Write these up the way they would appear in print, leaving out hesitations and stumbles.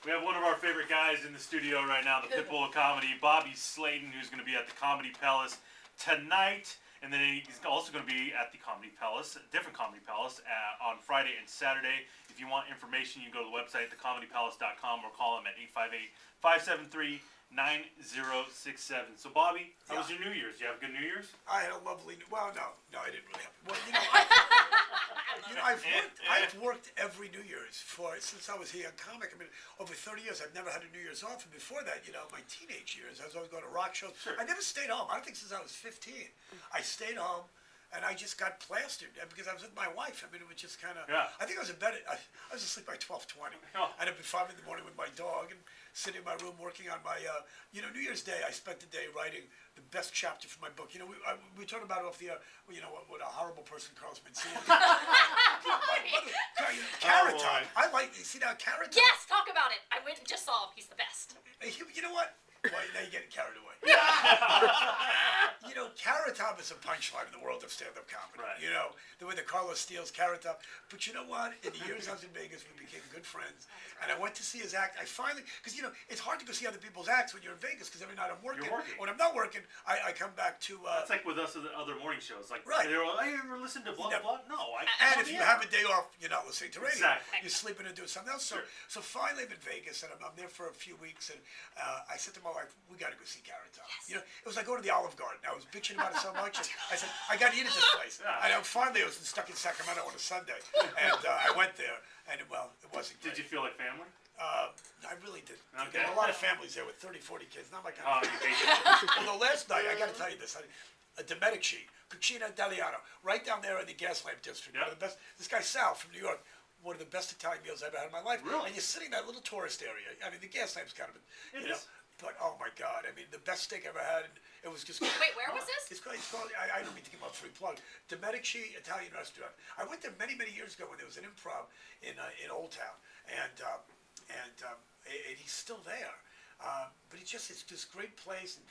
We have one of our favorite guys in the studio right now, the Pitbull of Comedy, Bobby Slayton, who's going to be at the Comedy Palace tonight. And then he's also going to be at the Comedy Palace, a different Comedy Palace, on Friday and Saturday. If you want information, you can go to the website, thecomedypalace.com, or call him at 858-573-9067. So, Bobby, how was your New Year's? Did you have a good New Year's? I had a lovely. Well, no, I didn't really have. Well, I've worked every New Year's since I was a young comic. I mean, over 30 years, I've never had a New Year's off. And before that, my teenage years, I was always going to rock shows. Sure. I never stayed home. I don't think since I was 15, I stayed home. And I just got plastered because I was with my wife. I mean, it was just kind of. Yeah. I think I was in bed. I was asleep by 12:20. Oh. And I'd be 5 in the morning with my dog and sitting in my room working on my. New Year's Day, I spent the day writing the best chapter for my book. We talked about it off the. What a horrible person Carlos Mencia. Carrot Top. I like. See now, Carrot Top. Yes, talk about it. I went and just saw him. He's the best. You know what? Well, now you're getting carried away. Carrot Top is a punchline in the world of stand-up comedy. Right. The way that Carlos steals Carrot Top. But you know what? In the years I was in Vegas, we became good friends. And I went to see his act. I finally, because, it's hard to go see other people's acts when you're in Vegas, because every night I'm working. You're working. When I'm not working, I come back to... It's like with us at the other morning shows. Like, right. They're like, hey, you ever listen to blah, blah, blah? No. And if you have a day off, you're not listening to radio. Exactly. You're sleeping and doing something else. Sure. So finally I'm in Vegas, and I'm there for a few weeks, and I said to my wife, we got to go see Carrot Top. Yes. It was like going to the Olive Garden. I was bitching about it so much. I said, I got to eat at this place. Yeah. And finally I was stuck in Sacramento on a Sunday, and I went there, and it wasn't great. Did you feel like family? I really did. Okay. There were a lot of families there with 30, 40 kids. Not my kind Oh, of you hate it. Although last night, I got to tell you this, a Domenici, Cucina Italiano, right down there in the gas lamp district. Yep. One of the best. This guy Sal from New York, one of the best Italian meals I've ever had in my life. Really? And you're sitting in that little tourist area. I mean, the gas lamp's kind of, It is. But oh my God, I mean, the best steak I ever had. And it was just. Wait, where was this? It's called. I don't mean to give him a free plug. Domenici Italian restaurant. I went there many years ago when there was an improv in Old Town, and he's still there. But it's this great place. And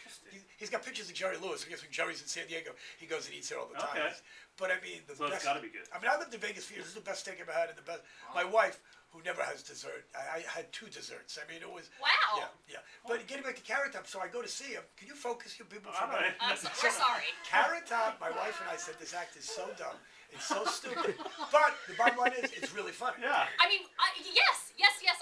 he's got pictures of Jerry Lewis. I guess when Jerry's in San Diego, he goes and eats there all the time. Okay. But I mean, So it's got to be good. I mean, I lived in Vegas for years. This is the best steak I ever had, and the best. My wife, who never has dessert, I had 2 desserts. I mean, it was. Wow. Yeah. But getting back to Carrot Top, so I go to see him. Can you focus, you people? All right. We're sorry. Carrot Top. My wife and I said this act is so dumb. It's so stupid. But the bottom line is, it's really funny. Yeah. I mean, yes.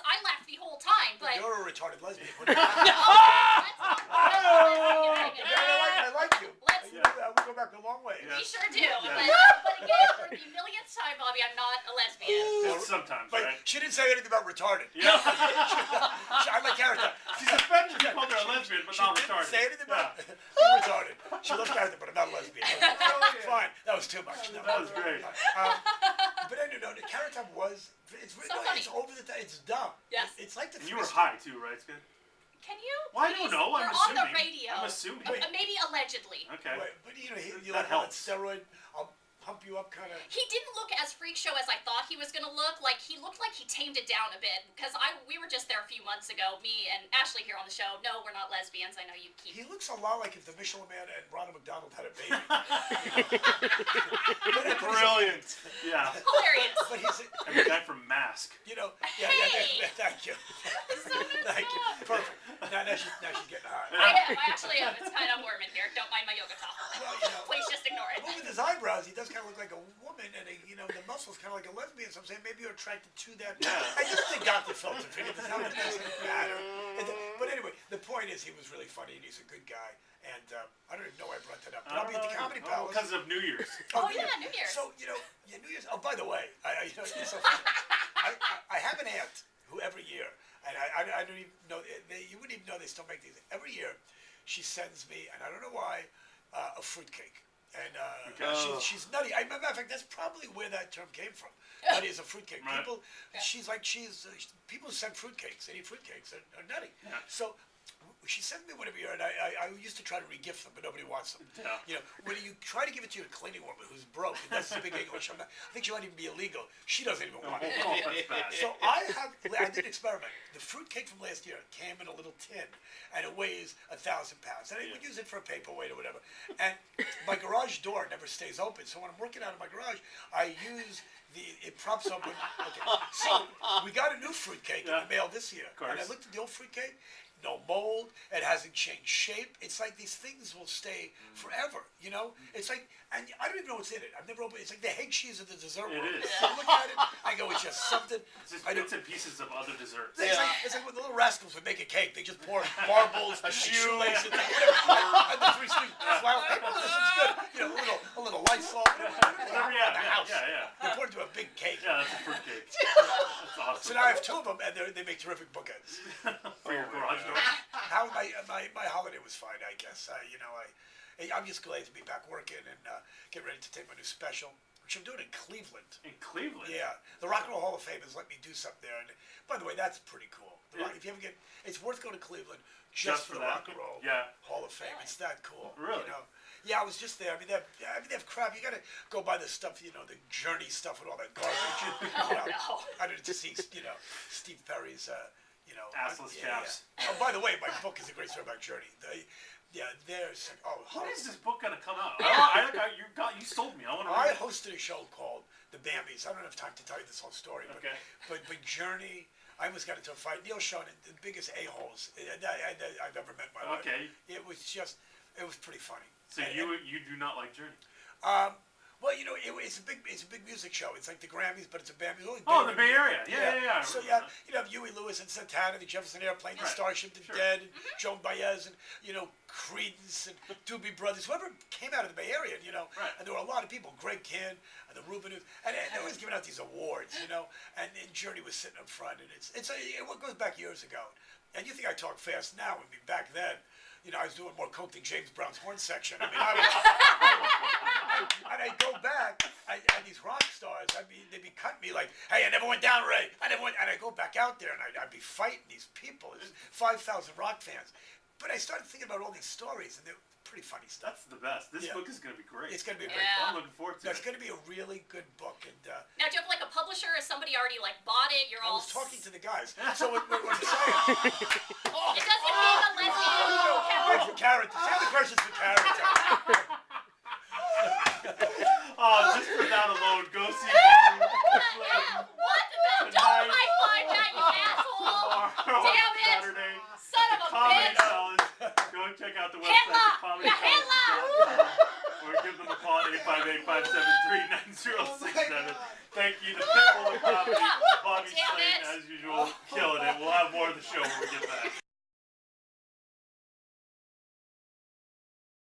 I laughed the whole time, but. You're a retarded lesbian. Okay, let's talk about it. I like you. Let's- We go back a long way. We sure do. Yeah. But again, for the millionth time, Bobby, I'm not a lesbian. Sometimes, But right? she didn't say anything about retarded. Yeah. I like Carrot Top. She's offended you called her a lesbian, but not She didn't retarded. say anything about retarded. She loves Carrot Top, but I'm not a lesbian. Fine. That was too much. No, That was great. But I don't know. The Carrot Top was. It's really. So funny. It's over the top. It's dumb. Yes. It's like the. And you were high, too, right? It's good. Can you? Well, I don't Please? know. I'm We're assuming. on the radio. I'm assuming. Maybe allegedly. Okay. Wait, but you That like on helps. steroid. I'll pump you up, kind of. He didn't look as freak show as I thought he was gonna look. Like he looked like he tamed it down a bit. Because we were just there a few months ago, me and Ashley here on the show. No, we're not lesbians. I know you keep. He looks a lot like if the Michelin Man and Ronald McDonald had a baby. Brilliant. Yeah. Hilarious. But he's, And the guy from Mask. yeah, Hey! thank you. So Thank you. messed up. Perfect. Now she's getting high. I actually am. It's kind of warm in here. Don't mind my yoga top. Well, Please just ignore it. But with his eyebrows, he does kind of look like a woman, and the muscles kind of like a lesbian. So I'm saying maybe you're attracted to that. Yeah. I just think Dr. Filter figured this out. It doesn't matter. But anyway, the point is he was really funny, and he's a good guy. And I don't even know why I brought that up. But I'll be at the Comedy Palace. Because of New Year's. Oh yeah, New Year's. So New Year's. Oh, by the way, it's so funny. I have an aunt who every year, and I don't even know. You wouldn't even know they still make these. Every year, she sends me, and I don't know why, a fruitcake. And she's nutty. Matter of fact, that's probably where that term came from. Nutty is a fruitcake. Right. People, people who send fruitcakes, they eat fruitcakes, are nutty. Yeah. So she sends me one every year, and I used to try to re-gift them, but nobody wants them. Yeah. You know, when you try to give it to your cleaning woman who's broke and doesn't speak English, I think she might even be illegal. She doesn't even want it. Oh, that's bad. So I did an experiment. The fruit cake from last year came in a little tin, and it weighs 1,000 pounds. And I would use it for a paperweight or whatever. And my garage door never stays open, so when I'm working out of my garage, I use it props open. Okay, so we got a new fruit cake in the mail this year, and I looked at the old fruit cake. No mold. It hasn't changed shape. It's like these things will stay forever. You know, it's like, and I don't even know what's in it. I've never opened. It's like the egg cheese of the dessert world. It is. I look at it. I go, it's just something. It's just bits and pieces of other desserts. It's like when the little rascals would make a cake. They just pour marbles, A shoe. shoelaces, and the three strings flour. Hey, well, this looks good. You know, a little Lysol. Whatever you have, the house. yeah. They pour it into a big cake. Yeah, that's a fruit cake. That's awesome. So now I have 2 of them, and they make terrific bookends. For your garage door. How my holiday was fine, I guess. I'm just glad to be back working and get ready to take my new special, which I'm doing in Cleveland. In Cleveland? Yeah, the Rock and Roll Hall of Fame has let me do something there. And by the way, that's pretty cool. If you ever it's worth going to Cleveland just for the that? Rock and Roll Yeah. Hall of Fame. It's that cool. Really? You know? Yeah, I was just there. I mean, they have crap. You got to go buy the stuff, you know, the Journey stuff and all that garbage. No. I didn't just see, you know, Steve Perry's. Assless chaps. Oh, by the way, my book is a great story about Journey. There's When is this book gonna come out? Yeah. You sold me. I want to I read it. hosted a show called The Bambies. I don't have time to tell you this whole story, Okay. but Journey. I almost got into a fight. Neil Schon, the biggest a-holes I've ever met in my life. Okay. It was pretty funny. So you do not like Journey? Well, you know, it's a big music show. It's like the Grammys, but it's a Bambi. Oh, the Bay Area. Yeah. So you have Huey Lewis and Santana, the Jefferson Airplane, the Right. Starship, the Sure. Dead, and Joan Baez, and Creedence and Doobie Brothers, whoever came out of the Bay Area, Right. and there were a lot of people, Greg Kihn, and the Rubinoos, and they always giving out these awards, and Journey was sitting up front, and it goes back years ago, and you think I talk fast now? I mean, back then. I was doing more coke than James Brown's horn section. I mean, and I go back, and these rock stars, they'd be cutting me like, hey, I never went down, Ray. And I go back out there, and I'd be fighting these people. There's 5,000 rock fans. But I started thinking about all these stories, and they're pretty funny stuff. That's the best. This book is going to be great. It's going to be a great Yeah. book. I'm looking forward to It's it. going to be a really good book. And Now, do you have like a publisher? Has somebody already like bought it? You're I all. was talking to the guys. So what I'm saying. It doesn't mean a lesbian. It's for character. Say the questions for character. Just for that alone, go see Bobby Slayton What the? Don't high five that, you asshole! tomorrow, Damn it! Saturday. Son of a Comedy bitch! Fellas. Go check out the website, Hitler! comedyfellas.com, or give them a call at 858-573-9067. Thank you to Pitbull of Comedy, Bobby Damn Slayton, it. as usual, killing it. We'll have more of the show when we get